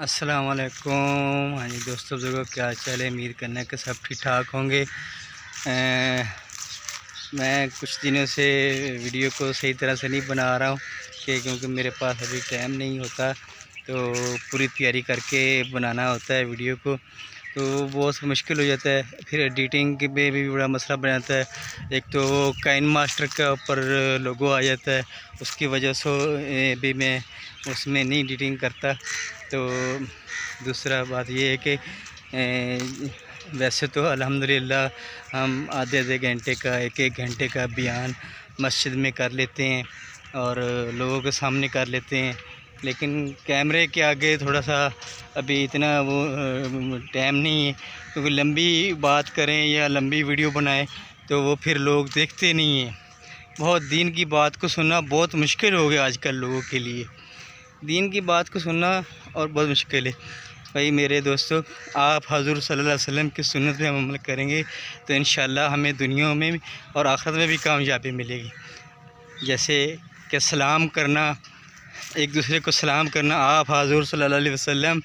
अस्सलाम वालेकुम। हाँ जी दोस्तों, बुजुर्गों, क्या चाल है? उम्मीद करना है कि सब ठीक ठाक होंगे। मैं कुछ दिनों से वीडियो को सही तरह से नहीं बना रहा हूँ क्योंकि मेरे पास अभी टाइम नहीं होता, तो पूरी तैयारी करके बनाना होता है वीडियो को, तो बहुत मुश्किल हो जाता है। फिर एडिटिंग के में भी बड़ा मसला बन जाता है। एक तो वो काइन मास्टर का ऊपर लोगो आ जाता है, उसकी वजह से भी मैं उसमें नहीं एडिटिंग करता। तो दूसरा बात ये है कि वैसे तो अल्हम्दुलिल्लाह हम आधे आधे घंटे का, एक एक घंटे का बयान मस्जिद में कर लेते हैं और लोगों के सामने कर लेते हैं, लेकिन कैमरे के आगे थोड़ा सा अभी इतना वो टाइम नहीं है, क्योंकि लंबी बात करें या लंबी वीडियो बनाएं तो वो फिर लोग देखते नहीं हैं। बहुत दीन की बात को सुनना बहुत मुश्किल हो गया आजकल लोगों के लिए। दीन की बात को सुनना और बहुत मुश्किल है। भाई मेरे दोस्तों, आप हज़ूर सल्लल्लाहु अलैहि वसल्लम की सुन्नत पे अमल करेंगे तो इंशाअल्लाह हमें दुनिया में और आखिरत में भी कामयाबी मिलेगी। जैसे कि सलाम करना, एक दूसरे को सलाम करना, आप हज़ूर सल्लल्लाहु अलैहि वसल्लम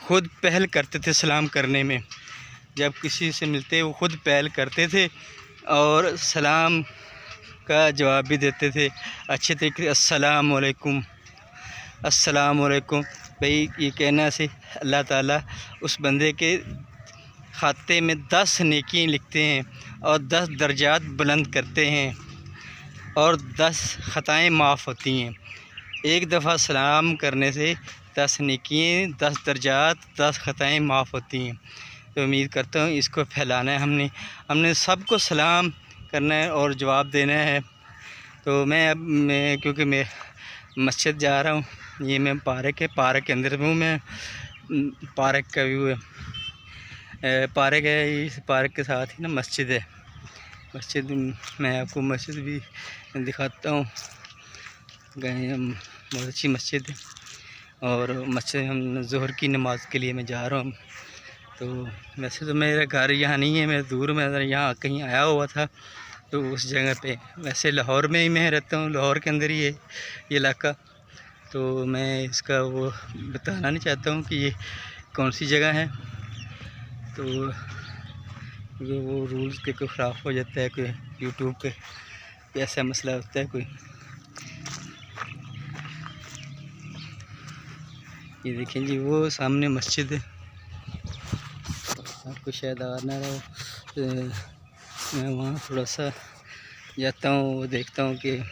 ख़ुद पहल करते थे सलाम करने में। जब किसी से मिलते वो ख़ुद पहल करते थे और सलाम का जवाब भी देते थे अच्छे तरीके से। अस्सलाम वालेकुम, अस्सलाम वालेकुम। भाई ये कहना से अल्लाह ताला उस बंदे के खाते में 10 नेकी लिखते हैं और 10 दर्जात बुलंद करते हैं और 10 ख़ताएँ माफ़ होती हैं। एक दफ़ा सलाम करने से 10 नेकी, 10 दर्जात, 10 ख़ताएँ माफ़ होती हैं। तो उम्मीद करता हूँ इसको फैलाना है, हमने सबको सलाम करना है और जवाब देना है। तो मैं क्योंकि मैं मस्जिद जा रहा हूँ, ये मैं पार्क के अंदर हूँ। मैं पार्क का व्यू है, पार्क है, इस पार्क के साथ ही ना मस्जिद है। मस्जिद मैं आपको मस्जिद भी दिखाता हूँ। गए हम, बहुत अच्छी मस्जिद है और मस्जिद हम ज़ोहर की नमाज़ के लिए मैं जा रहा हूँ। तो वैसे तो मेरा घर यहाँ नहीं है, मैं दूर में यहाँ कहीं आया हुआ था तो उस जगह पे। वैसे लाहौर में ही मैं रहता हूँ, लाहौर के अंदर ही है ये इलाका। तो मैं इसका वो बताना नहीं चाहता हूँ कि ये कौन सी जगह है, तो वो रूल्स के कोई ख़राब हो जाता है, कोई यूट्यूब पे ऐसा मसला होता है कोई। ये देखें जी, वो सामने मस्जिद है। आपको शायद आ ना रहा, मैं वहाँ थोड़ा सा जाता हूँ, वो देखता हूँ कि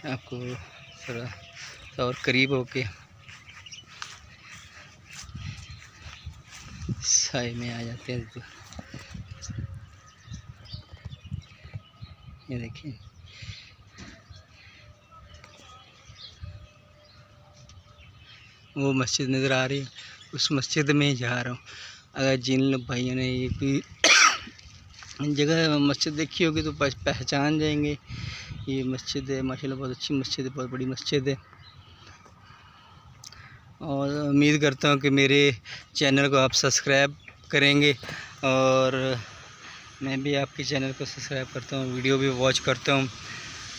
आपको थोड़ा और करीब होके साए में आ जाते हैं। तो ये देखिए, वो मस्जिद नज़र आ रही है, उस मस्जिद में जा रहा हूँ। अगर जिन भाइयों ने ये कोई जगह मस्जिद देखी होगी तो पहचान जाएंगे। ये मस्जिद है, माशाल्लाह बहुत अच्छी मस्जिद है, बहुत बड़ी मस्जिद है। और उम्मीद करता हूँ कि मेरे चैनल को आप सब्सक्राइब करेंगे और मैं भी आपके चैनल को सब्सक्राइब करता हूँ, वीडियो भी वॉच करता हूँ।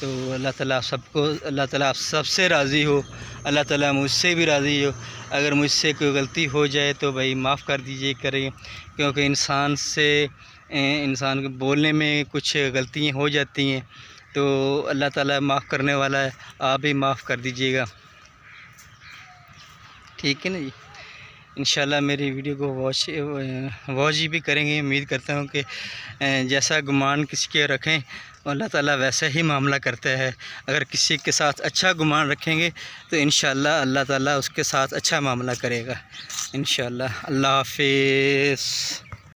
तो अल्लाह ताला आप सबको, अल्लाह ताला आप सबसे राज़ी हो, अल्लाह ताला मुझसे भी राज़ी हो। अगर मुझसे कोई गलती हो जाए तो भाई माफ़ कर दीजिए करें, क्योंकि इंसान को बोलने में कुछ गलतियाँ हो जाती हैं, तो अल्लाह ताला माफ़ करने वाला है, आप भी माफ़ कर दीजिएगा, ठीक है ना जी। इंशाल्लाह मेरी वीडियो को वॉच भी करेंगे। उम्मीद करता हूँ कि जैसा गुमान किसी के रखें अल्लाह ताला वैसा ही मामला करता है। अगर किसी के साथ अच्छा गुमान रखेंगे तो इंशाल्लाह अल्लाह ताला उसके साथ अच्छा मामला करेगा इंशाल्लाह। अल्लाह हाफ़िज़।